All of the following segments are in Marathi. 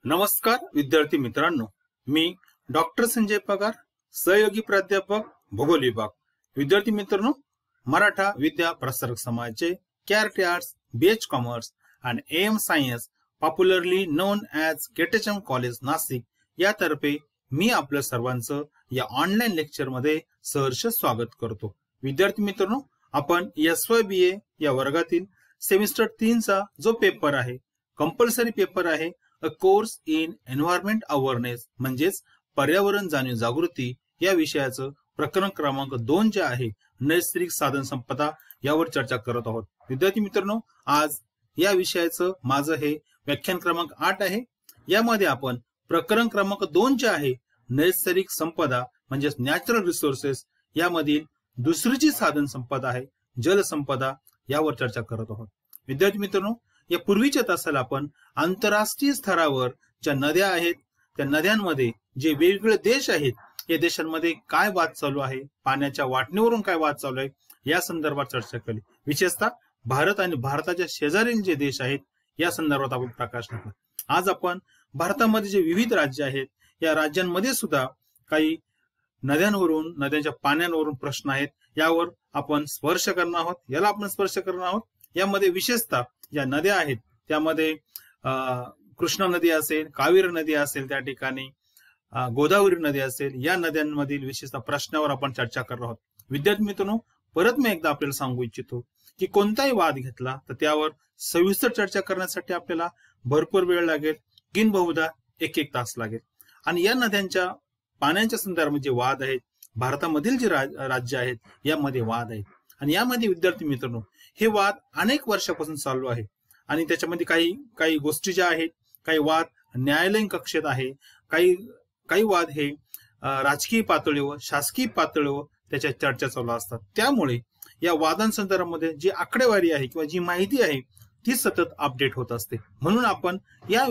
नमस्कार विद्यार्थी मित्रांनो, मी डॉक्टर संजय पगार, सहयोगी प्राध्यापक भूगोल विभाग. विद्यार्थी मित्रांनो, मराठा विद्या प्रसारक समाजाचे कॅरेट आर्ट्स, बीएच कॉमर्स आणि M science, popularly known as KTHM college Nashik यातर्फे मी आपल्या सर्वांचं या ऑनलाईन लेक्चर मध्ये सहर्ष स्वागत करतो. विद्यार्थी मित्रांनो, आपण SYBA या वर्गातील सेमिस्टर 3 चा जो पेपर आहे, कंपल्सरी पेपर आहे, a course in environment awareness म्हणजेच पर्यावरण जाणीव जागृती या विषयाचं प्रकरण क्रमांक 2 जे आहे नैसर्गिक साधन संपदा यावर चर्चा करत आहोत. विद्यार्थी मित्रांनो, आज या विषयाचं माझं हे व्याख्यान क्रमांक 8 आहे. यामध्ये आपण प्रकरण क्रमांक 2 जे आहे नैसर्गिक संपदा म्हणजेच नॅचरल रिसोर्सेस यामधील दुसरी जी साधन संपदा आहे जलसंपदा यावर चर्चा करत आहोत. विद्यार्थी मित्रांनो, या पूर्वीच्या तासाला आपण आंतरराष्ट्रीय स्तरावर ज्या नद्या आहेत त्या नद्यांमध्ये जे वेगवेगळे देश आहेत या देशांमध्ये काय वाद चालू आहे, पाण्याच्या वाटणीवरून काय वाद चालू आहे या संदर्भात चर्चा केली. विशेषतः भारत आणि भारताच्या शेजारील जे देश आहेत या संदर्भात आपण प्रकाश टाकला. आज आपण भारतामध्ये जे विविध राज्य आहेत या राज्यांमध्ये सुद्धा काही नद्यांवरून, नद्यांच्या पाण्यांवरून प्रश्न आहेत, यावर आपण स्पर्श करणार आहोत. याला आपण स्पर्श करणार आहोत. यामध्ये विशेषतः ज्या नद्या आहेत त्यामध्ये कृष्णा नदी असेल, कावेरी नदी असेल, त्या ठिकाणी गोदावरी नदी असेल, या नद्यांमधील विशेषतः प्रश्नावर आपण चर्चा करणार आहोत. विद्यार्थी मित्रांनो, परत मी एकदा आपल्याला सांगू इच्छितो की कोणताही वाद घेतला तर त्यावर सविस्तर चर्चा करण्यासाठी आपल्याला भरपूर वेळ लागेल, किंबहुदा 1-1 तास लागेल. आणि या नद्यांच्या पाण्याच्या संदर्भात जे वाद आहेत, भारतामधील जे राज्य आहेत यामध्ये वाद आहेत. आणि यामध्ये विद्यार्थी मित्रांनो, हे वाद अनेक वर्षापासून चालू आहे. आणि त्याच्यामध्ये काही गोष्टी ज्या आहेत, काही वाद न्यायालयीन कक्षेत आहे, काही वाद हे राजकीय पातळीवर, शासकीय पातळीवर त्याच्या चर्चा चालू असतात. त्यामुळे या वादांसंदर्भामध्ये जी आकडेवारी आहे किंवा जी माहिती आहे ती सतत अपडेट होत असते. म्हणून आपण या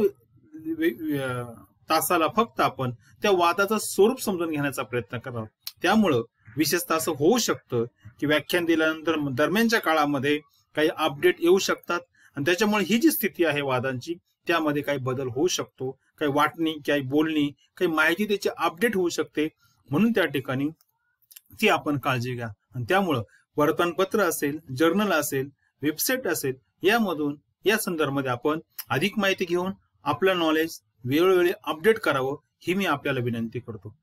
तासाला फक्त आपण त्या वादाचं स्वरूप समजून घेण्याचा प्रयत्न करतो. त्यामुळं विशेषतः असं होऊ शकतं की व्याख्यान दिल्यानंतर दरम्यानच्या काळामध्ये काही अपडेट येऊ शकतात आणि त्याच्यामुळे ही जी स्थिती आहे वादांची त्यामध्ये काही बदल होऊ शकतो. काही वाटणी, काही बोलणी, काही माहिती त्याची अपडेट होऊ शकते. म्हणून त्या ठिकाणी ती आपण काळजी घ्या. आणि त्यामुळं वर्तमानपत्र असेल, जर्नल असेल, वेबसाईट असेल, यामधून या संदर्भामध्ये आपण अधिक माहिती घेऊन आपलं नॉलेज वेळोवेळी अपडेट करावं ही मी आपल्याला विनंती करतो.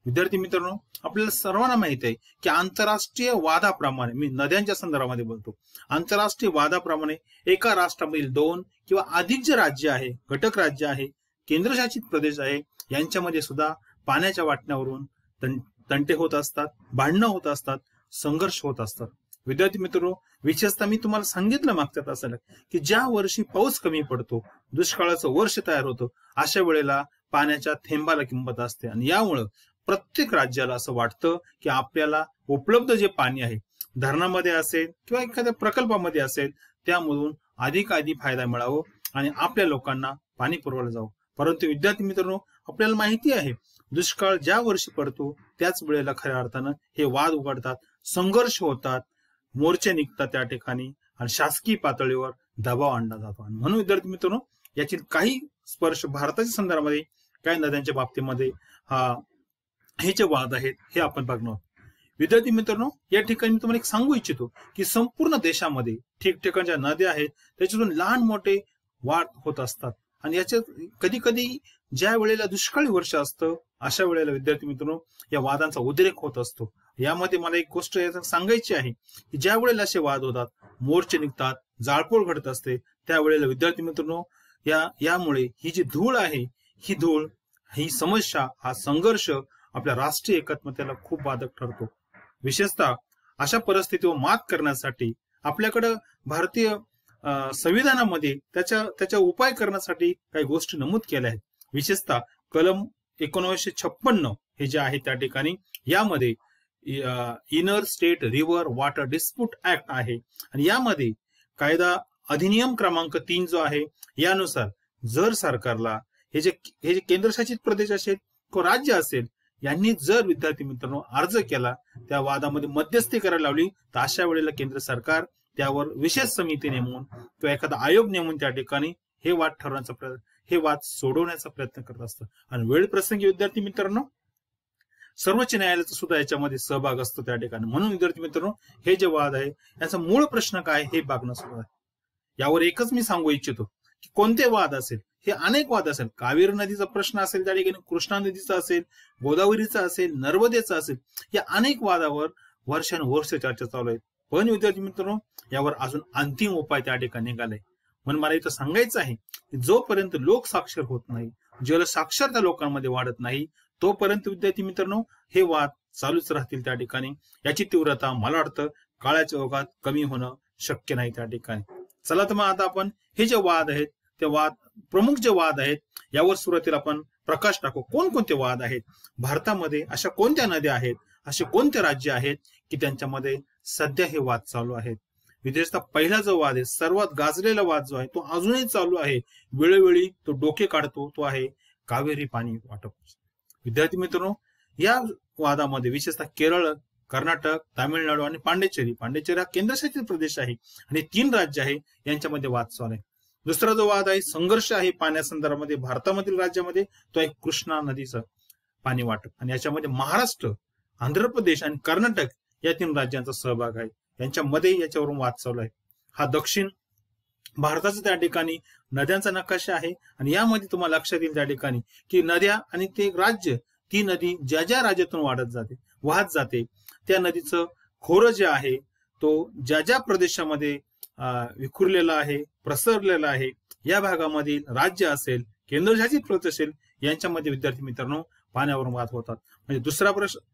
विद्यार्थी मित्रांनो, आपल्याला सर्वांना माहिती आहे की आंतरराष्ट्रीय वादाप्रमाणे, मी नद्यांच्या संदर्भामध्ये बोलतो, आंतरराष्ट्रीय वादाप्रमाणे एका राष्ट्रामधील 2 किंवा अधिक जे राज्य आहे, घटक राज्य आहे, केंद्रशासित प्रदेश आहे, यांच्यामध्ये सुद्धा पाण्याच्या वाटण्यावरून तंटे होत असतात, भांडणं होत असतात, संघर्ष होत असतात. विद्यार्थी मित्रांनो, विशेषतः मी तुम्हाला सांगितलं मागच्या तासाला की ज्या वर्षी पाऊस कमी पडतो, दुष्काळाचं वर्ष तयार होतं, अशा वेळेला पाण्याच्या थेंबाला किंमत असते. आणि यामुळं प्रत्येक राज्याला असं वाटतं की आपल्याला उपलब्ध जे पाणी आहे, धरणामध्ये असेल किंवा एखाद्या प्रकल्पामध्ये असेल, त्यामधून अधिक फायदा मिळावं आणि आपल्या लोकांना पाणी पुरवलं जावं. परंतु विद्यार्थी मित्रांनो, आपल्याला माहिती आहे दुष्काळ ज्या वर्षी पडतो त्याच वेळेला खऱ्या अर्थानं हे वाद उघडतात, संघर्ष होतात, मोर्चे निघतात त्या ठिकाणी आणि शासकीय पातळीवर दबाव आणला जातो. म्हणून विद्यार्थी मित्रांनो, याची काही स्पर्श भारताच्या संदर्भामध्ये, काही नद्यांच्या बाबतीमध्ये हे जे वाद आहेत हे आपण बघणार. विद्यार्थी मित्रांनो, या ठिकाणी मी तुम्हाला एक सांगू इच्छितो की संपूर्ण देशामध्ये ठिकठिकाणच्या नद्या आहेत त्याच्यातून लहान मोठे वाद होत असतात. आणि याच्यात कधी कधी ज्या वेळेला दुष्काळी वर्ष असतं अशा वेळेला विद्यार्थी मित्रांनो या वादांचा उद्रेक होत असतो. यामध्ये मला एक गोष्ट सांगायची आहे की ज्या वेळेला असे वाद होतात, मोर्चे निघतात, जाळपोळ घडत असते, त्यावेळेला विद्यार्थी मित्रांनो यामुळे ही जी धूळ आहे, ही धूळ, ही समस्या, हा संघर्ष आपल्या राष्ट्रीय एकात्मतेला खूप बाधक ठरतो. विशेषतः अशा परिस्थितीवर मात करण्यासाठी आपल्याकडं भारतीय संविधानामध्ये त्याच्या उपाय करण्यासाठी काही गोष्टी नमूद केल्या आहेत. विशेषतः कलम 1956 हे जे आहे त्या ठिकाणी यामध्ये inner state river water dispute act आहे. आणि यामध्ये कायदा अधिनियम क्रमांक 3 जो आहे यानुसार जर सरकारला हे जे केंद्रशासित प्रदेश असेल किंवा राज्य असेल यांनी जर विद्यार्थी मित्रांनो अर्ज केला, त्या वादामध्ये मध्यस्थी करायला लावली, तर अशा वेळेला केंद्र सरकार त्यावर विशेष समिती नेमून किंवा एखादा आयोग नेमून त्या ठिकाणी हे वाद ठरवण्याचा हे वाद सोडवण्याचा प्रयत्न करत असतं. आणि वेळ प्रसंगी विद्यार्थी मित्रांनो सर्वोच्च न्यायालयाचा सुद्धा याच्यामध्ये सहभाग असतो त्या ठिकाणी. म्हणून विद्यार्थी मित्रांनो हे जे वाद आहे याचा मूळ प्रश्न काय हे बघणं सुरू आहे. यावर एकच मी सांगू इच्छितो की कोणते वाद असेल, हे अनेक वाद असेल, कावेरी नदीचा प्रश्न असेल त्या ठिकाणी, कृष्णा नदीचा असेल, गोदावरीचा असेल, नर्मदेचा असेल, या अनेक वादावर वर्षानुवर्ष चर्चा चालू आहे. पण विद्यार्थी मित्रांनो यावर अजून अंतिम उपाय त्या ठिकाणी निघालाय. म्हणून मला इथं सांगायचं आहे की जोपर्यंत लोक साक्षर होत नाही, जलसाक्षरता लोकांमध्ये वाढत नाही, तोपर्यंत विद्यार्थी मित्रांनो हे वाद चालूच राहतील त्या ठिकाणी. याची तीव्रता मला वाटतं काळाच्या ओघात कमी होणं शक्य नाही त्या ठिकाणी. चला तर मग आता आपण हे जे वाद आहेत ते वाद, प्रमुख जे वाद आहेत यावर सुरुवातीला आपण प्रकाश टाकू. कोणकोणते वाद आहेत भारतामध्ये, अशा कोणत्या नद्या आहेत, असे कोणते राज्य आहेत की त्यांच्यामध्ये सध्या हे वाद चालू आहेत. विशेषतः पहिला जो वाद आहे, सर्वात गाजलेला वाद जो आहे तो अजूनही चालू आहे, वेळोवेळी तो डोके काढतो, तो आहे कावेरी पाणी वाटप. विद्यार्थी मित्रांनो या वादामध्ये विशेषतः केरळ, कर्नाटक, तामिळनाडू आणि पांडिचेरी हा केंद्रशासित प्रदेश आहे आणि 3 राज्य आहे यांच्यामध्ये वाद चालू आहे. दुसरा जो वाद आहे, संघर्ष आहे पाण्यासंदर्भामध्ये भारतामधील राज्यामध्ये, तो आहे कृष्णा नदीचं पाणी वाटप. आणि याच्यामध्ये महाराष्ट्र, आंध्र प्रदेश आणि कर्नाटक या 3 राज्यांचा सहभाग आहे. यांच्यामध्ये याच्यावरून वाद चालू आहे. हा दक्षिण भारताचा त्या ठिकाणी नद्यांचा नकाशा आहे आणि यामध्ये तुम्हाला लक्षात येईल त्या ठिकाणी की नद्या आणि ते राज्य, ती नदी ज्या ज्या राज्यातून वाहत जाते त्या नदीचं खोरं जे आहे तो ज्या ज्या प्रदेशामध्ये विखुरलेला आहे, प्रसरलेला आहे, या भागामधील राज्य असेल, केंद्रशासित प्रदेश असेल, यांच्यामध्ये विद्यार्थी मित्रांनो पाण्यावरून वाद होतात. म्हणजे दुसरा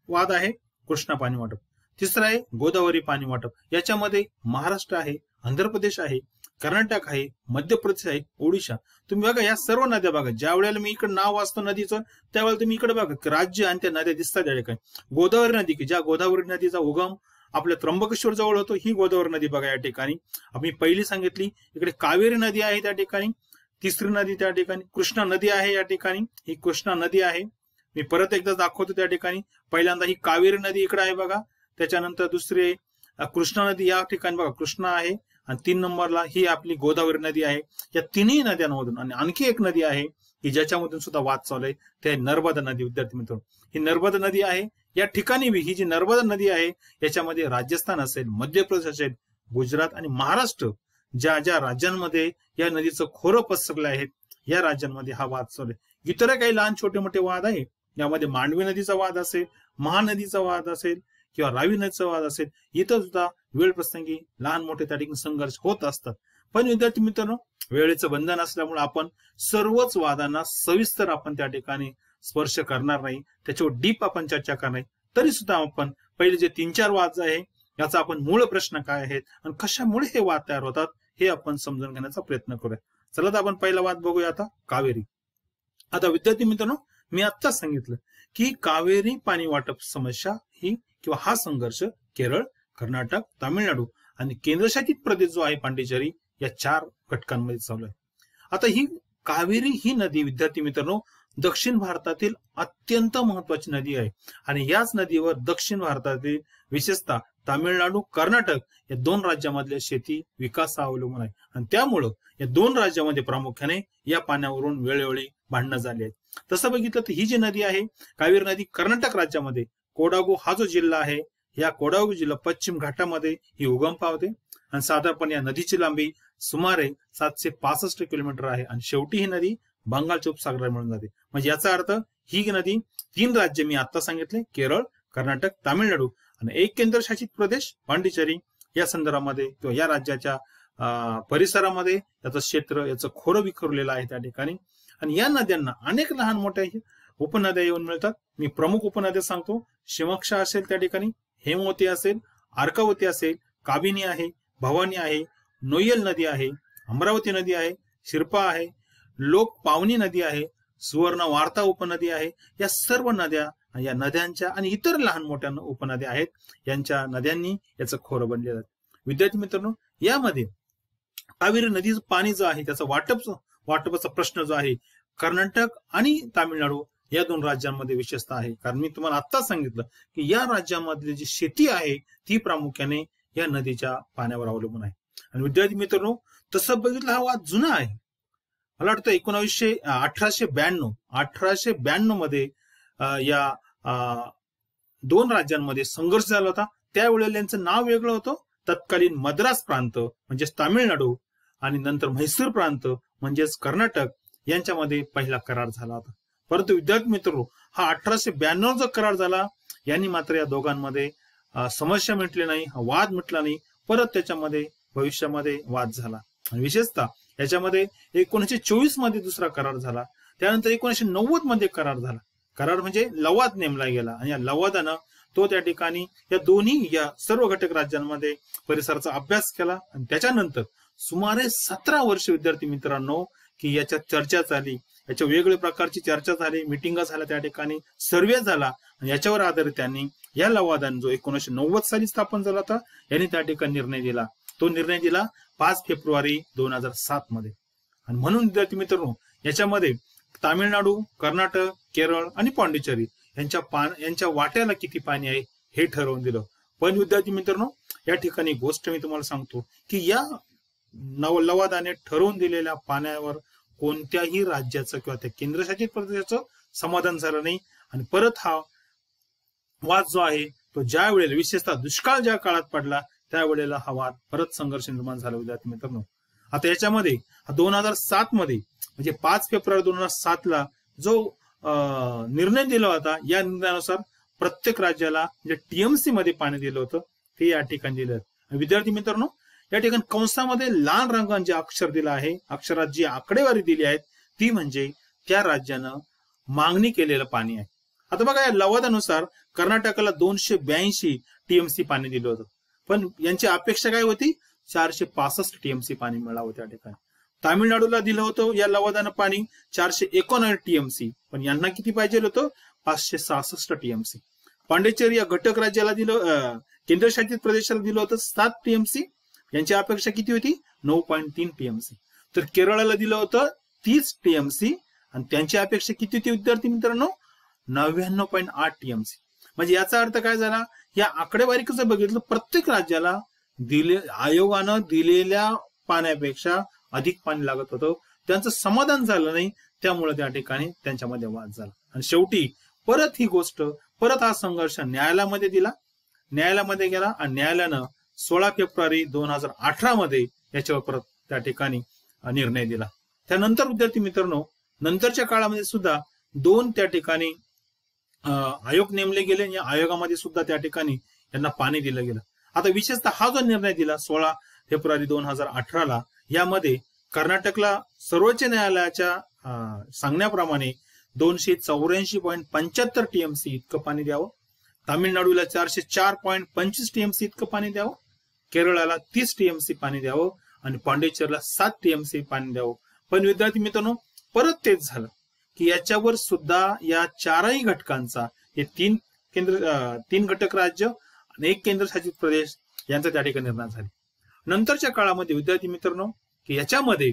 वाद आहे कृष्णा पाणी वाटप. तिसरा आहे गोदावरी पाणी वाटप. याच्यामध्ये महाराष्ट्र आहे, आंध्र प्रदेश आहे, कर्नाटक आहे, मध्य प्रदेश आहे, ओडिशा. तुम्ही बघा या सर्व नद्या बघा, ज्या वेळेला मी इकडे नाव वाचतो नदीचं त्यावेळेला तुम्ही इकडे बघा राज्य आणि त्या नद्या दिसतात त्या ठिकाणी. गोदावरी नदी की ज्या गोदावरी नदीचा उगम आपल्या त्र्यंबकेश्वर जवळ होतो, ही गोदावरी नदी बघा या ठिकाणी. आम्ही पहिली सांगितली, इकडे कावेरी नदी आहे त्या ठिकाणी, तिसरी नदी त्या ठिकाणी कृष्णा नदी आहे या ठिकाणी, ही कृष्णा नदी आहे. मी परत एकदा दाखवतो त्या ठिकाणी. पहिल्यांदा ही कावेरी नदी इकडे आहे बघा, त्याच्यानंतर दुसरे कृष्णा नदी या ठिकाणी बघा कृष्णा आहे, आणि 3 नंबरला ही आपली गोदावरी नदी आहे. या तिन्ही नद्यांमधून आणि आणखी एक नदी आहे की ज्याच्यामधून सुद्धा वाद चालू आहे, ते नर्मदा नदी. विद्यार्थी मित्रांनो ही नर्मदा नदी आहे. या ठिकाणी ही जी नर्मदा नदी आहे याच्यामध्ये राजस्थान असेल, मध्य प्रदेश असेल, गुजरात आणि महाराष्ट्र ज्या ज्या राज्यांमध्ये या नदीचं खोरं पसरलं आहे या राज्यांमध्ये हा वाद चालू आहे. इतर काही लहान छोटे मोठे वाद आहे, यामध्ये मांडवी नदीचा वाद असेल, महानदीचा वाद असेल किंवा रावी नदीचा वाद असेल, इथं सुद्धा वेळ प्रसंगी लहान मोठे त्या ठिकाणी संघर्ष होत असतात. पण विद्यार्थी मित्रांनो वेळेचं बंधन असल्यामुळे आपण सर्वच वादांना सविस्तर आपण त्या ठिकाणी स्पर्श करणार नाही, त्याच्यावर डीप आपण चर्चा करणार नाही. तरी सुद्धा आपण पहिले जे 3-4 वाद आहे याचा आपण मूळ प्रश्न काय आहेत आणि कशामुळे हे वाद तयार होतात हे आपण समजून घेण्याचा प्रयत्न करूया. चला तर आपण पहिला वाद बघूया आता, कावेरी. आता विद्यार्थी मित्रांनो मी आत्ताच सांगितलं की कावेरी पाणी वाटप समस्या ही किंवा हा संघर्ष केरळ, कर्नाटक, तामिळनाडू आणि केंद्रशासित प्रदेश जो आहे पांडिचेरी या 4 घटकांमध्ये चालू आहे. आता ही कावेरी ही नदी विद्यार्थी मित्रांनो दक्षिण भारतातील अत्यंत महत्वाची नदी आहे आणि याच नदीवर दक्षिण भारतातील विशेषतः तामिळनाडू, कर्नाटक या 2 राज्यांमधले शेती विकास अवलंबून आहे आणि त्यामुळं या 2 राज्यांमध्ये प्रामुख्याने या पाण्यावरून वेळोवेळी भांडणं झाली आहेत. तसं बघितलं तर ही जी नदी आहे कावेरी नदी कर्नाटक राज्यामध्ये कोडागू हा जो जिल्हा आहे, या कोडागू जिल्हा पश्चिम घाटामध्ये ही उगम पावते आणि साधारणपणे या नदीची लांबी सुमारे 765 किलोमीटर आहे आणि शेवटी ही नदी बंगालच्या उपसागराला मिळून जाते. म्हणजे याचा अर्थ ही नदी 3 राज्य मी आता सांगितले, केरळ, कर्नाटक, तामिळनाडू आणि एक केंद्रशासित प्रदेश पांडिचेरी या संदर्भामध्ये किंवा या राज्याच्या परिसरामध्ये याचं क्षेत्र, याचं खोरं विखरलेलं आहे त्या ठिकाणी. आणि या नद्यांना अनेक लहान मोठ्या उपनद्या येऊन मिळतात. मी प्रमुख उपनद्या सांगतो, शिमक्षा असेल त्या ठिकाणी, हेमवती असेल, अर्कावती असेल, काबिनी आहे, भवानी आहे, नोयल नदी आहे, अमरावती नदी आहे, शिरपा आहे, लोक पावनी नदी आहे, सुवर्ण वार्ता उपनदी आहे. या सर्व नद्या या नद्यांच्या आणि इतर लहान मोठ्या उपनद्या आहेत, यांच्या नद्यांनी याचं खोरं बनलेलं आहे. विद्यार्थी मित्रांनो यामध्ये कावेरी नदीचं पाणी जो आहे त्याचा वाटपाचा प्रश्न जो आहे कर्नाटक आणि तामिळनाडू या 2 राज्यांमध्ये विशेषतः आहे. कारण मी तुम्हाला आत्ताच सांगितलं की या राज्यांमधली जी शेती आहे ती प्रामुख्याने या नदीच्या पाण्यावर अवलंबून आहे. आणि विद्यार्थी मित्रांनो तसं बघितलं हा वाद जुना आहे. मला वाटतं 1892 मध्ये या दोन राज्यांमध्ये संघर्ष झाला होता. त्यावेळेला यांचं नाव वेगळं होतं. तत्कालीन मद्रास प्रांत म्हणजेच तामिळनाडू आणि नंतर म्हैसूर प्रांत म्हणजेच कर्नाटक यांच्यामध्ये पहिला करार झाला होता. परंतु विद्यार्थी मित्रांनो, हा 1892 जो करार झाला यांनी मात्र या दोघांमध्ये समस्या मिटली नाही, वाद मिटला नाही. परत त्याच्यामध्ये भविष्यामध्ये वाद झाला आणि विशेषतः याच्यामध्ये 1924 मध्ये दुसरा करार झाला. त्यानंतर 1990 मध्ये करार झाला. करार म्हणजे लवाद नेमला गेला आणि या लवादानं तो त्या ठिकाणी या दोन्ही या सर्व घटक राज्यांमध्ये परिसराचा अभ्यास केला आणि त्याच्यानंतर सुमारे 17 वर्ष विद्यार्थी मित्रांनो की याच्यात चर्चा झाली, याच्या वेगवेगळ्या प्रकारची चर्चा झाली, मिटिंगा झाल्या, त्या ठिकाणी सर्वे झाला आणि याच्यावर आधारित त्यांनी या लवादान जो 1990 साली स्थापन झाला होता यांनी त्या ठिकाणी निर्णय दिला. तो निर्णय दिला 5 फेब्रुवारी 2007 मध्ये. आणि म्हणून विद्यार्थी मित्रांनो याच्यामध्ये तामिळनाडू, कर्नाटक, केरळ आणि पांडिचेरी यांच्या वाट्याला किती पाणी आहे हे ठरवून दिलं. पण विद्यार्थी मित्रांनो या ठिकाणी गोष्ट मी तुम्हाला सांगतो की या लवादाने ठरवून दिलेल्या पाण्यावर कोणत्याही राज्याचं किंवा त्या केंद्रशासित प्रदेशाचं समाधान झालं नाही. आणि परत हा वाद जो आहे तो ज्या वेळेला विशेषतः दुष्काळ ज्या काळात पडला त्यावेळेला हा वाद परत संघर्ष निर्माण झाला विद्यार्थी मित्रांनो. आता याच्यामध्ये 2007 मध्ये म्हणजे 5 फेब्रुवारी 2007 ला जो निर्णय दिला होता या निर्णयानुसार प्रत्येक राज्याला म्हणजे टीएमसी मध्ये पाणी दिलं होतं ते या ठिकाणी दिलं. विद्यार्थी मित्रांनो या ठिकाणी कंसामध्ये लाल रंगाने जे अक्षर दिलं आहे, अक्षरात जी आकडेवारी दिली आहे ती म्हणजे त्या राज्यानं मागणी केलेलं पाणी आहे. आता बघा या लवादानुसार कर्नाटकाला 282 टीएमसी पाणी दिलं होतं, पण यांची अपेक्षा काय होती 465 टीएमसी पाणी मिळावं त्या ठिकाणी. तामिळनाडूला दिलं होतं या लवादानं पाणी 479 टीएमसी, पण यांना किती पाहिजे होतं 566 टीएमसी. पांडिचेरी या घटक राज्याला दिलं, केंद्रशासित प्रदेशाला दिलं होतं 7 टीएमसी, यांची अपेक्षा किती होती 9.3 टीएमसी. तर केरळाला दिलं होतं 30 टीएमसी आणि त्यांची अपेक्षा किती होती विद्यार्थी मित्रांनो 99.8 टीएमसी. म्हणजे याचा अर्थ काय झाला, या आकडेवारी कसं बघितलं प्रत्येक राज्याला आयोगानं दिलेल्या पाण्यापेक्षा अधिक पाणी लागत होतं, त्यांचं समाधान झालं नाही, त्यामुळे त्या ठिकाणी त्यांच्यामध्ये वाद झाला. आणि शेवटी परत हा संघर्ष न्यायालयामध्ये गेला आणि न्यायालयानं 16 फेब्रुवारी 2018 मध्ये याच्यावर परत त्या ठिकाणी निर्णय दिला. त्यानंतर विद्यार्थी मित्रांनो नंतरच्या काळामध्ये सुद्धा 2 त्या ठिकाणी आयोग नेमले गेले. या आयोगामध्ये सुद्धा त्या ठिकाणी यांना पाणी दिलं गेलं. आता विशेषतः हा जो निर्णय दिला 16 फेब्रुवारी 2018 ला, यामध्ये कर्नाटकला सर्वोच्च न्यायालयाच्या सांगण्याप्रमाणे 284.75 टीएमसी इतकं पाणी द्यावं, तामिळनाडूला 404.25 टीएमसी इतकं पाणी द्यावं, केरळाला 30 टीएमसी पाणी द्यावं आणि पांडिचेरीला 7 टीएमसी पाणी द्यावं. पण विद्यार्थी मित्रांनो परत तेच झालं की याच्यावर सुद्धा या 4ही घटकांचा हे 3 घटक राज्य आणि 1 केंद्रशासित प्रदेश यांचा त्या ठिकाणी निर्णय झाला. नंतरच्या काळामध्ये विद्यार्थी मित्रांनो की याच्यामध्ये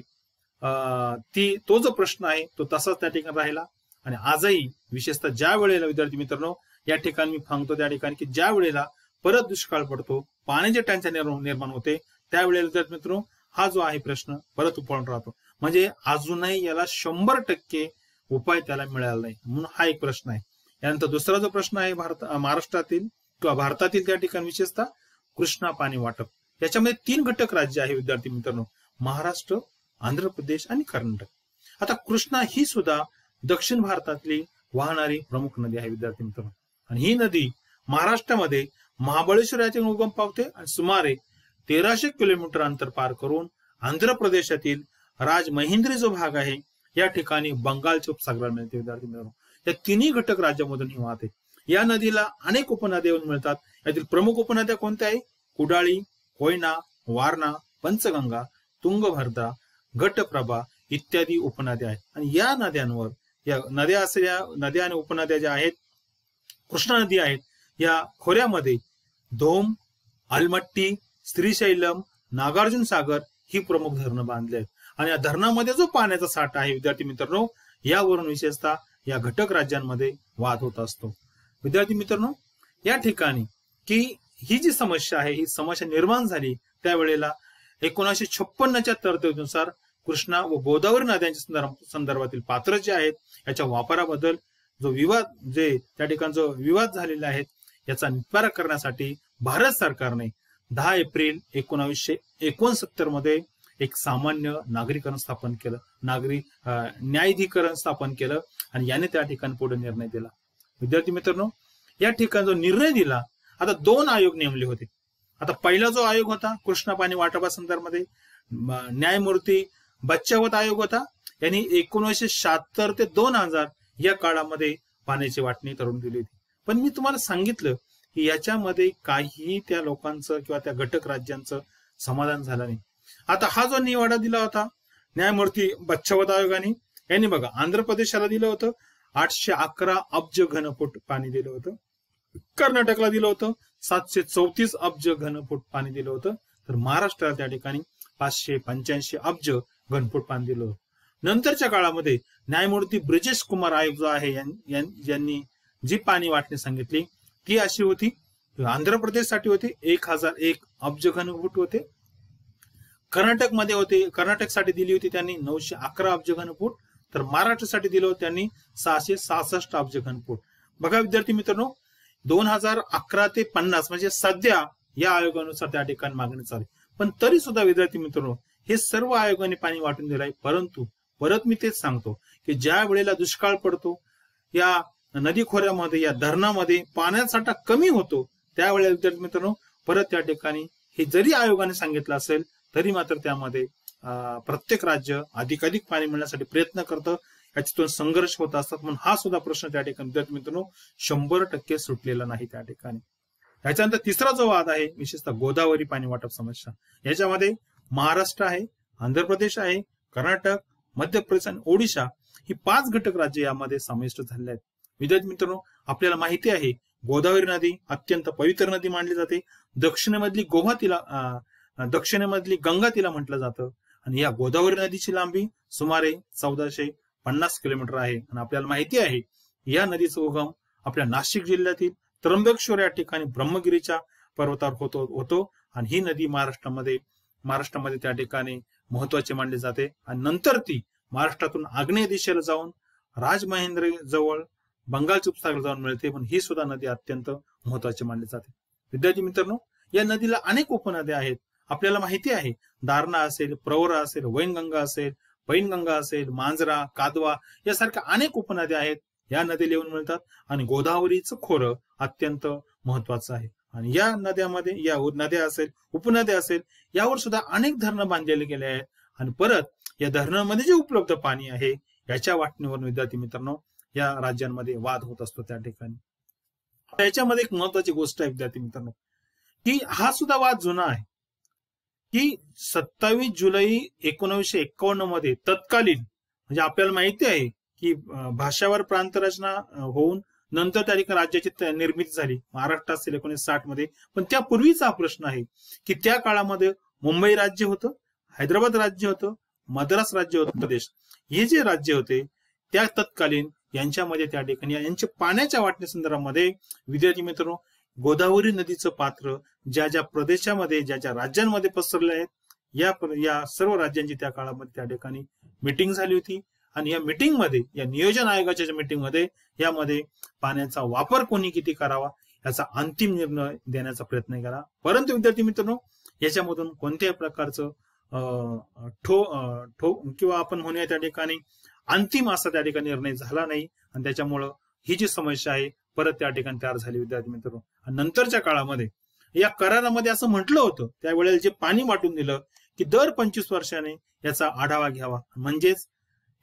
तो जो प्रश्न आहे तो तसाच त्या ठिकाणी राहिला. आणि आजही विशेषतः ज्या वेळेला विद्यार्थी मित्रांनो या ठिकाणी मी सांगतो त्या ठिकाणी की ज्या वेळेला परत दुष्काळ पडतो, पाण्याची टंचाई निर्माण होते, त्यावेळेला विद्यार्थी मित्रांनो हा जो आहे प्रश्न परत उपळून राहतो. म्हणजे अजूनही याला 100% उपाय त्याला मिळाला नाही, म्हणून हा एक प्रश्न आहे. यानंतर दुसरा जो प्रश्न आहे महाराष्ट्रातील किंवा भारतातील त्या ठिकाणी विशेषतः कृष्णा पाणी वाटप. याच्यामध्ये 3 घटक राज्य आहे विद्यार्थी मित्रांनो, महाराष्ट्र, आंध्र प्रदेश आणि कर्नाटक. आता कृष्णा ही सुद्धा दक्षिण भारतातली वाहणारी प्रमुख नदी आहे विद्यार्थी मित्रांनो. आणि ही नदी महाराष्ट्रामध्ये महाबळेश्वर यातून उगम पावते आणि सुमारे 1300 किलोमीटर अंतर पार करून आंध्र प्रदेशातील राजमहिंद्री जो भाग आहे या ठिकाणी बंगालच्या उपसागराला मिळते विद्यार्थी मित्रांनो. या 3ही घटक राज्यामधून ही वाहते. या नदीला अनेक उपनद्या येऊन मिळतात. यातील प्रमुख उपनद्या कोणत्या आहे, कुडाळी, कोयना, वारणा, पंचगंगा, तुंगभद्रा, घटप्रभा इत्यादी उपनद्या आहेत. आणि या नद्यांवर या नद्या आणि उपनद्या ज्या आहेत, कृष्णा नदी आहेत, या खोऱ्यामध्ये धोम, आलमट्टी, श्रीशैलम, नागार्जुन सागर ही प्रमुख धरणं बांधले आहेत. आणि या धरणामध्ये जो पाण्याचा साठा आहे विद्यार्थी मित्रांनो यावरून विशेषतः या घटक राज्यांमध्ये वाद होत असतो. विद्यार्थी मित्रांनो या ठिकाणी की ही जी समस्या आहे ही समस्या निर्माण झाली त्यावेळेला 1956च्या तरतुदीनुसार कृष्णा व गोदावरी नद्यांच्या संदर्भातील पात्र जे आहेत याच्या वापराबद्दल जो विवाद जे त्या ठिकाणी जो विवाद झालेला आहे याचा निवारा करण्यासाठी भारत सरकारने 10 एप्रिल 1969 मध्ये एक सामान्य नागरीकरण स्थापन केलं, न्यायाधिकरण स्थापन केलं आणि याने त्या ठिकाणी पुढे निर्णय दिला. विद्यार्थी मित्रांनो, या ठिकाणी जो निर्णय दिला, आता 2 आयोग नेमले होते. आता पहिला जो आयोग होता कृष्णा पाणी वाटपासंदर्भामध्ये न्यायमूर्ती बच्चावत आयोग होता. यांनी 1976 ते 2000 या काळामध्ये पाण्याची वाटणी करून दिली होती. पण मी तुम्हाला सांगितलं की याच्यामध्ये काही त्या लोकांचं किंवा त्या घटक राज्यांचं समाधान झालं नाही. आता हा जो निवाडा दिला होता न्यायमूर्ती बच्चावत आयोगाने, यांनी बघा आंध्र प्रदेशाला दिलं होतं 811 अब्ज घनफूट पाणी दिलं होतं, कर्नाटकला दिलं होतं 734 अब्ज घनफूट पाणी दिलं होतं, तर महाराष्ट्राला त्या ठिकाणी 585 अब्ज घनफूट पाणी दिलं होतं. नंतरच्या काळामध्ये न्यायमूर्ती ब्रिजेश कुमार आयोग जो आहे यांनी जी पाणी वाटणी सांगितली ती अशी होती, आंध्र प्रदेशसाठी होती 1001 अब्ज घनफूट होते, कर्नाटकमध्ये होते, कर्नाटकसाठी दिली होती त्यांनी 911 अब्ज घनफूट, तर महाराष्ट्रासाठी दिलं होतं त्यांनी 666 अब्ज घनफूट. बघा विद्यार्थी मित्रांनो, 2011 ते 50 म्हणजे सध्या या आयोगानुसार त्या ठिकाणी मागणी चालू, पण तरी सुद्धा विद्यार्थी मित्रांनो हे सर्व आयोगाने पाणी वाटून दिलंय. परंतु परत मी तेच सांगतो की ज्या वेळेला दुष्काळ पडतो, या नदी खोऱ्यामध्ये या धरणामध्ये पाण्याचा साठा कमी होतो, त्यावेळेला विद्यार्थी मित्रांनो परत त्या ठिकाणी हे जरी आयोगाने सांगितलं असेल तरी मात्र त्यामध्ये प्रत्येक राज्य अधिकाधिक पाणी मिळण्यासाठी प्रयत्न करतं, याच्यातून संघर्ष होत असतात. म्हणून हा सुद्धा प्रश्न त्या ठिकाणी विद्यार्थी मित्रांनो 100% सुटलेला नाही त्या ठिकाणी. याच्यानंतर तिसरा जो वाद आहे विशेषतः गोदावरी पाणी वाटप समस्या, याच्यामध्ये महाराष्ट्र आहे, आंध्र प्रदेश आहे, कर्नाटक, मध्य प्रदेश आणि ओडिशा ही 5 घटक राज्य यामध्ये समाविष्ट झालेले आहेत. विद्यार्थी मित्रांनो, आपल्याला माहिती आहे गोदावरी नदी अत्यंत पवित्र नदी मानली जाते. दक्षिणेमधली गंगा तिला म्हटलं जातं आणि या गोदावरी नदीची लांबी सुमारे 1450 किलोमीटर आहे. आणि आपल्याला माहिती आहे या नदीचा उगम आपल्या नाशिक जिल्ह्यातील त्र्यंबकेश्वर या ठिकाणी ब्रह्मगिरीच्या पर्वतावर होतो आणि ही नदी महाराष्ट्रामध्ये त्या ठिकाणी महत्वाची मानली जाते. आणि नंतर ती महाराष्ट्रातून आग्नेय दिशेला जाऊन राजमहेंद्र जवळ बंगालच्या उपसागराला जाऊन मिळते, पण ही सुद्धा नदी अत्यंत महत्वाची मानली जाते. विद्यार्थी मित्रांनो, या नदीला अनेक उपनद्या आहेत. आपल्याला माहिती आहे दारणा असेल, प्रवरा असेल, वैनगंगा असेल, पैनगंगा असेल, मांजरा, कादवा यासारख्या अनेक उपनद्या आहेत. या नदीला येऊन मिळतात आणि गोदावरीचं खोरं अत्यंत महत्वाचं आहे. आणि या नद्यामध्ये या नद्या असेल, उपनद्या असेल, यावर सुद्धा अनेक धरणं बांधलेले गेले आहेत. आणि परत या धरणांमध्ये जे उपलब्ध पाणी आहे याच्या वाटणीवर विद्यार्थी मित्रांनो या राज्यांमध्ये वाद होत असतो त्या ठिकाणी. याच्यामध्ये एक महत्वाची गोष्ट आहे विद्यार्थी मित्रांनो की हा सुद्धा वाद जुना आहे की 27 जुलै 1951 मध्ये तत्कालीन म्हणजे आपल्याला माहिती आहे की भाषावर प्रांतरचना होऊन नंतर त्या ठिकाणी राज्याची निर्मिती झाली, महाराष्ट्र असेल 1960 मध्ये. पण त्यापूर्वीचा हा प्रश्न आहे की त्या काळामध्ये मुंबई राज्य होतं, हैदराबाद राज्य होतं, मद्रास राज्य होतं, प्रदेश हे जे राज्य होते त्या तत्कालीन यांच्यामध्ये त्या ठिकाणी यांच्या पाण्याच्या वाटणी संदर्भामध्ये विद्यार्थी मित्रांनो गोदावरी नदीचं पात्र ज्या ज्या प्रदेशामध्ये ज्या ज्या राज्यांमध्ये पसरले आहेत या सर्व राज्यांची त्या काळामध्ये त्या ठिकाणी मीटिंग झाली होती. आणि या मीटिंगमध्ये या नियोजन आयोगाच्या मीटिंगमध्ये यामध्ये पाण्याचा वापर कोणी किती करावा याचा अंतिम निर्णय देण्याचा प्रयत्न केला. परंतु विद्यार्थी मित्रांनो याच्यामधून कोणत्याही प्रकारचं किंवा आपण म्हणूया त्या ठिकाणी अंतिम असा त्या ठिकाणी निर्णय झाला नाही आणि त्याच्यामुळं ही जी समस्या आहे परत त्या ठिकाणी तयार झाली विद्यार्थी मित्रांनो. नंतरच्या काळामध्ये या करारामध्ये असं म्हटलं होतं त्यावेळेला जे पाणी वाटून दिलं की दर 25 वर्षाने याचा आढावा घ्यावा. म्हणजेच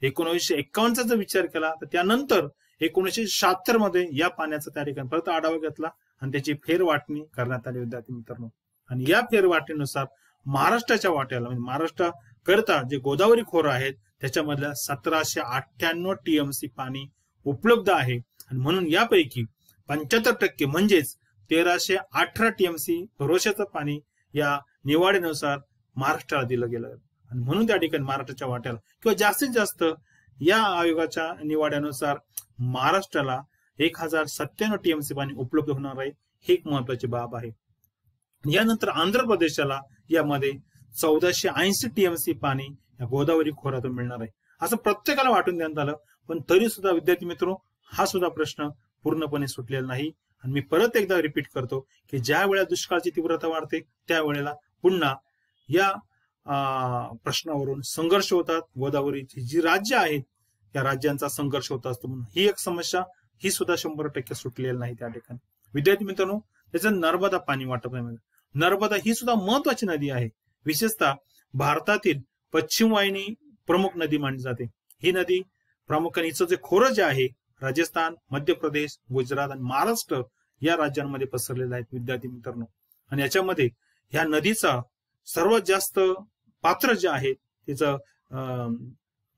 1951चा जर विचार केला तर त्यानंतर 1976 मध्ये या पाण्याचा त्या ठिकाणी परत आढावा घेतला आणि त्याची फेरवाटणी करण्यात आली विद्यार्थी मित्रांनो. आणि या फेरवाटणीनुसार महाराष्ट्राच्या वाट्याला म्हणजे महाराष्ट्राकरता जे गोदावरी खोरं आहेत त्याच्यामधल्या 1798 टीएमसी पाणी उपलब्ध आहे. आणि म्हणून यापैकी 75% म्हणजेच 1318 टीएमसी भरोशाचं पाणी या निवाड्यानुसार महाराष्ट्राला दिलं गेलं. आणि म्हणून त्या ठिकाणी महाराष्ट्राच्या वाट्याला किंवा जास्तीत जास्त या आयोगाच्या निवाड्यानुसार महाराष्ट्राला 1097 टीएमसी पाणी उपलब्ध होणार आहे. ही एक महत्वाची बाब आहे. यानंतर आंध्र प्रदेशाला यामध्ये 1480 टीएमसी पाणी या गोदावरी खोऱ्यातून मिळणार आहे, असं प्रत्येकाला वाटून देण्यात आलं. पण तरी सुद्धा विद्यार्थी मित्र, हा सुद्धा प्रश्न पूर्णपणे सुटलेला नाही. आणि मी परत एकदा रिपीट करतो की ज्या वेळेला दुष्काळाची तीव्रता वाढते त्यावेळेला पुन्हा या प्रश्नावरून संघर्ष होतात. गोदावरीची जी राज्य आहेत त्या राज्यांचा संघर्ष होत असतो. म्हणून ही एक समस्या, ही सुद्धा 100% सुटलेली नाही त्या ठिकाणी. विद्यार्थी मित्रांनो, त्याचं नर्मदा पाणी वाटप आहे. नर्मदा ही सुद्धा महत्वाची नदी आहे. विशेषतः भारतातील पश्चिम वाहिनी प्रमुख नदी मानली जाते. ही नदी प्रामुख्याने हिचं जे खोरं जे आहे राजस्थान, मध्य प्रदेश, गुजरात आणि महाराष्ट्र या राज्यांमध्ये पसरलेलं आहे विद्यार्थी मित्रांनो. आणि याच्यामध्ये ह्या नदीचा सर्वात जास्त पात्र जे आहे तिचं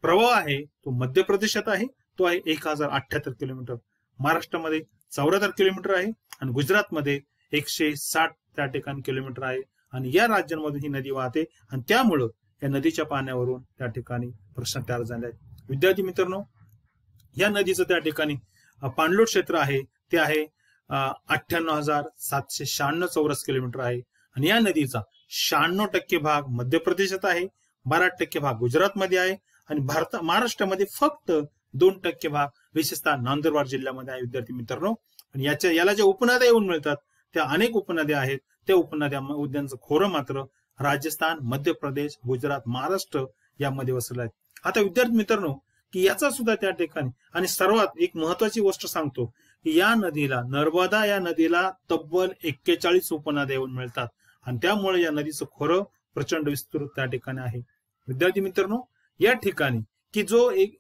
प्रवाह आहे तो मध्य प्रदेशात आहे, तो आहे 1078 किलोमीटर. महाराष्ट्रामध्ये 74 किलोमीटर आहे आणि गुजरातमध्ये 160 त्या ठिकाणी किलोमीटर आहे. आणि या राज्यांमधून ही नदी वाहते आणि त्यामुळं या नदीच्या पाण्यावरून त्या ठिकाणी प्रश्न तयार झाले आहेत. विद्यार्थी मित्रांनो, या नदीचं त्या ठिकाणी पाणलोट क्षेत्र आहे ते आहे 98,796 चौरस किलोमीटर आहे. आणि या नदीचा 96% भाग मध्य प्रदेशात आहे, 12% भाग गुजरातमध्ये आहे आणि महाराष्ट्रामध्ये फक्त 2% भाग विशेषतः नंदुरबार जिल्ह्यामध्ये आहे विद्यार्थी मित्रांनो. आणि याला ज्या उपनद्या येऊन मिळतात त्या अनेक उपनद्या आहेत. त्या उद्यांचं खोरं मात्र राजस्थान, मध्य प्रदेश, गुजरात, महाराष्ट्र यामध्ये वसरलं आहे. आता विद्यार्थी मित्रांनो, की याचा सुद्धा त्या ठिकाणी आणि सर्वात एक महत्वाची गोष्ट सांगतो की या नदीला, नर्मदा या नदीला तब्बल 41 उपनद्या येऊन मिळतात आणि त्यामुळे या नदीचं खोरं प्रचंड विस्तृत त्या ठिकाणी आहे. विद्यार्थी मित्रांनो, या ठिकाणी की जो एक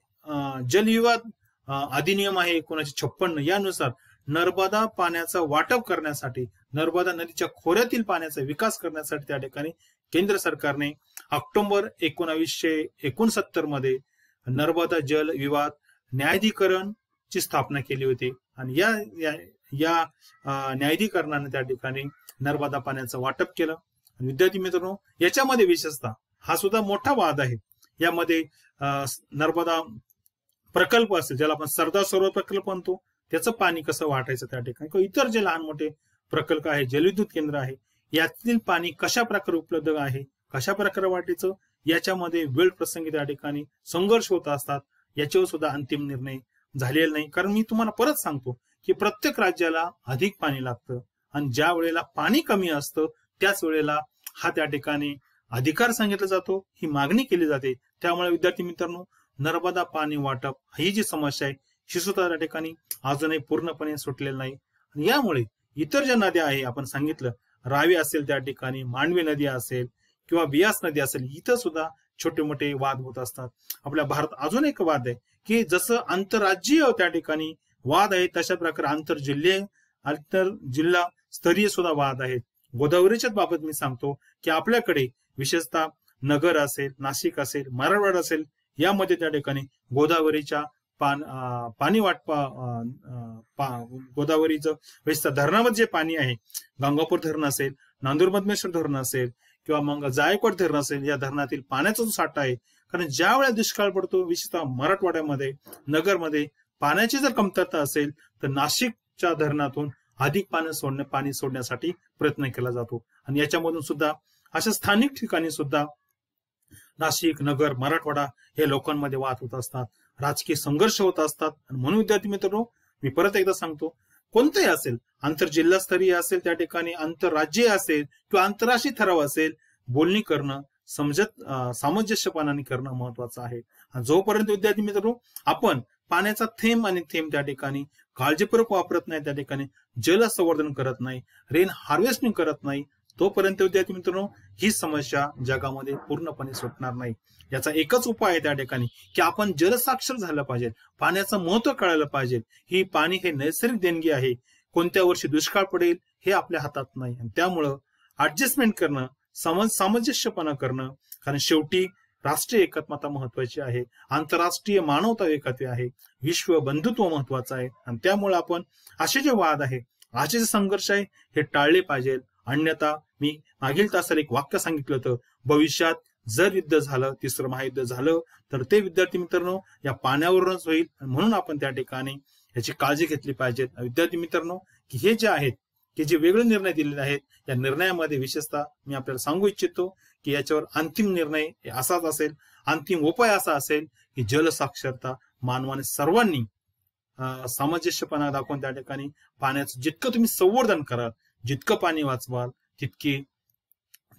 जलविवाद अधिनियम आहे 1956 यानुसार नर्मदा पाण्याचं वाटप करण्यासाठी, नर्मदा नदीच्या खोऱ्यातील पाण्याचा विकास करण्यासाठी त्या ठिकाणी केंद्र सरकारने ऑक्टोबर 1969 मध्ये नर्मदा जल विवाद न्यायाधिकरणची स्थापना केली होती. आणि या न्यायाधिकरणाने त्या ठिकाणी नर्मदा पाण्याचं वाटप केलं. विद्यार्थी मित्रांनो, याच्यामध्ये विशेषतः हा सुद्धा मोठा वाद आहे. यामध्ये नर्मदा प्रकल्प असेल, ज्याला आपण सरदार सरोवर प्रकल्प म्हणतो, त्याचं पाणी कसं वाटायचं त्या ठिकाणी, किंवा इतर जे लहान मोठे प्रकल्प आहे, जलविद्युत केंद्र आहे, यातील पाणी कशा प्रकारे उपलब्ध आहे, कशा प्रकारे वाटायचं, याच्यामध्ये वेळ प्रसंगी त्या ठिकाणी संघर्ष होत असतात. याच्यावर सुद्धा अंतिम निर्णय झालेला नाही. कारण मी तुम्हाला परत सांगतो की प्रत्येक राज्याला अधिक पाणी लागतं आणि ज्या वेळेला पाणी कमी असतं त्याच वेळेला हा त्या ठिकाणी अधिकार सांगितला जातो, ही मागणी केली जाते. त्यामुळे विद्यार्थी मित्रांनो, नर्मदा पाणी वाटप ही जी समस्या आहे ही सुद्धा त्या ठिकाणी अजूनही पूर्णपणे सुटलेली नाही. आणि यामुळे इतर ज्या नद्या आहे, आपण सांगितलं रावी असेल त्या ठिकाणी, मांडवी नदी असेल किंवा बियास नदी असेल, इथं सुद्धा छोटे मोठे वाद होत असतात. आपल्या भारत अजून एक वाद आहे की जसं आंतरराज्यीय त्या ठिकाणी वाद आहे, तशा प्रकारे आंतर जिल्हा स्तरीय सुद्धा वाद आहेत. गोदावरीच्याच बाबत मी सांगतो की आपल्याकडे विशेषतः नगर असेल, नाशिक असेल, मराठवाडा असेल, यामध्ये त्या ठिकाणी गोदावरीच्या पाणी वाटपा गोदावरीचं विशेषतः धरणामध्ये जे पाणी आहे, गंगापूर धरण असेल, नांदूर-मधमेश्वर धरण असेल किंवा मग जायकवाड धरण असेल, या धरणातील पाण्याचा जो साठा आहे, कारण ज्या वेळेला दुष्काळ पडतो विशेषतः मराठवाड्यामध्ये, नगरमध्ये पाण्याची जर कमतरता असेल तर नाशिकच्या धरणातून अधिक पाणी सोडण्यासाठी प्रयत्न केला जातो. आणि याच्यामधून सुद्धा अशा स्थानिक ठिकाणी सुद्धा नाशिक, नगर, मराठवाडा हे लोकांमध्ये वाद होत असतात, राजकीय संघर्ष होत असतात. आणि म्हणून विद्यार्थी मित्रांनो, मी परत एकदा सांगतो, कोणतेही असेल, आंतरजिल्हास्तरीय असेल त्या ठिकाणी, आंतरराज्यीय असेल किंवा आंतरराष्ट्रीय ठराव असेल, बोलणी करणं, सामंजस्यपणाने करणं महत्वाचं आहे. आणि जोपर्यंत विद्यार्थी मित्रांनो आपण पाण्याचा थेंब आणि थेंब त्या ठिकाणी काळजीपूर्वक वापरत नाही, त्या ठिकाणी जल संवर्धन करत नाही, रेन हार्वेस्टिंग करत नाही, तोपर्यंत विद्यार्थी मित्रांनो ही समस्या जगामध्ये पूर्णपणे सुटणार नाही. याचा एकच उपाय आहे त्या ठिकाणी की आपण जलसाक्षर झालं पाहिजे, पाण्याचं महत्व कळायला पाहिजे. ही पाणी हे नैसर्गिक देणगी आहे, कोणत्या वर्षी दुष्काळ पडेल हे आपल्या हातात नाही. आणि त्यामुळं ऍडजस्टमेंट करणं, सामंजस्यपणा करणं, कारण शेवटी राष्ट्रीय एकात्मता महत्वाची आहे, आंतरराष्ट्रीय मानवता एकत्व आहे, विश्व बंधुत्व महत्वाचं आहे. आणि त्यामुळे आपण असे जे वाद आहे, असे जे संघर्ष आहे हे टाळले पाहिजे. अन्यथा मी मागील तासाला एक वाक्य सांगितलं होतं, भविष्यात जर युद्ध झालं, तिसरं महायुद्ध झालं तर ते विद्यार्थी मित्रांनो या पाण्यावरूनच होईल. म्हणून आपण त्या ठिकाणी याची काळजी घेतली पाहिजे. विद्यार्थी मित्रांनो, की हे जे आहेत की जे वेगळे निर्णय दिलेले आहेत, या निर्णयामध्ये विशेषतः मी आपल्याला सांगू इच्छितो की याच्यावर अंतिम निर्णय असाच असेल, अंतिम उपाय असा असेल की जलसाक्षरता मानवाने सर्वांनी सामंजस्यपणा दाखवून त्या ठिकाणी पाण्याचं जितकं तुम्ही संवर्धन कराल, जितकं पाणी वाचवाल, तितकी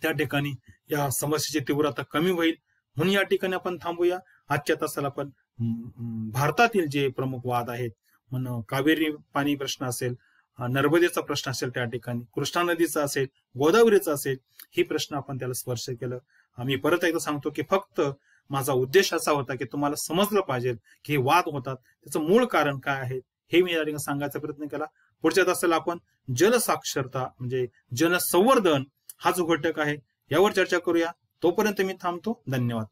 त्या ठिकाणी या समस्येची तीव्रता कमी होईल. म्हणून या ठिकाणी आपण थांबूया. आजच्या तासाला आपण भारतातील जे प्रमुख वाद आहेत, म्हणून कावेरी पाणी प्रश्न असेल, नर्मदेचा प्रश्न असेल, त्या ठिकाणी कृष्णा नदीचा असेल, गोदावरीचा असेल, ही प्रश्न आपण त्याला स्पर्श केलं. आम्ही परत एकदा सांगतो की फक्त माझा उद्देश असा होता की तुम्हाला समजलं पाहिजे की हे वाद होतात, त्याचं मूळ कारण काय आहे हे मी या ठिकाणी सांगायचा प्रयत्न केला. पुढच्या तासाला आपण जलसाक्षरता म्हणजे जलसंवर्धन हा जो घटक आहे यावर चर्चा करूया. तोपर्यंत मी थांबतो. धन्यवाद.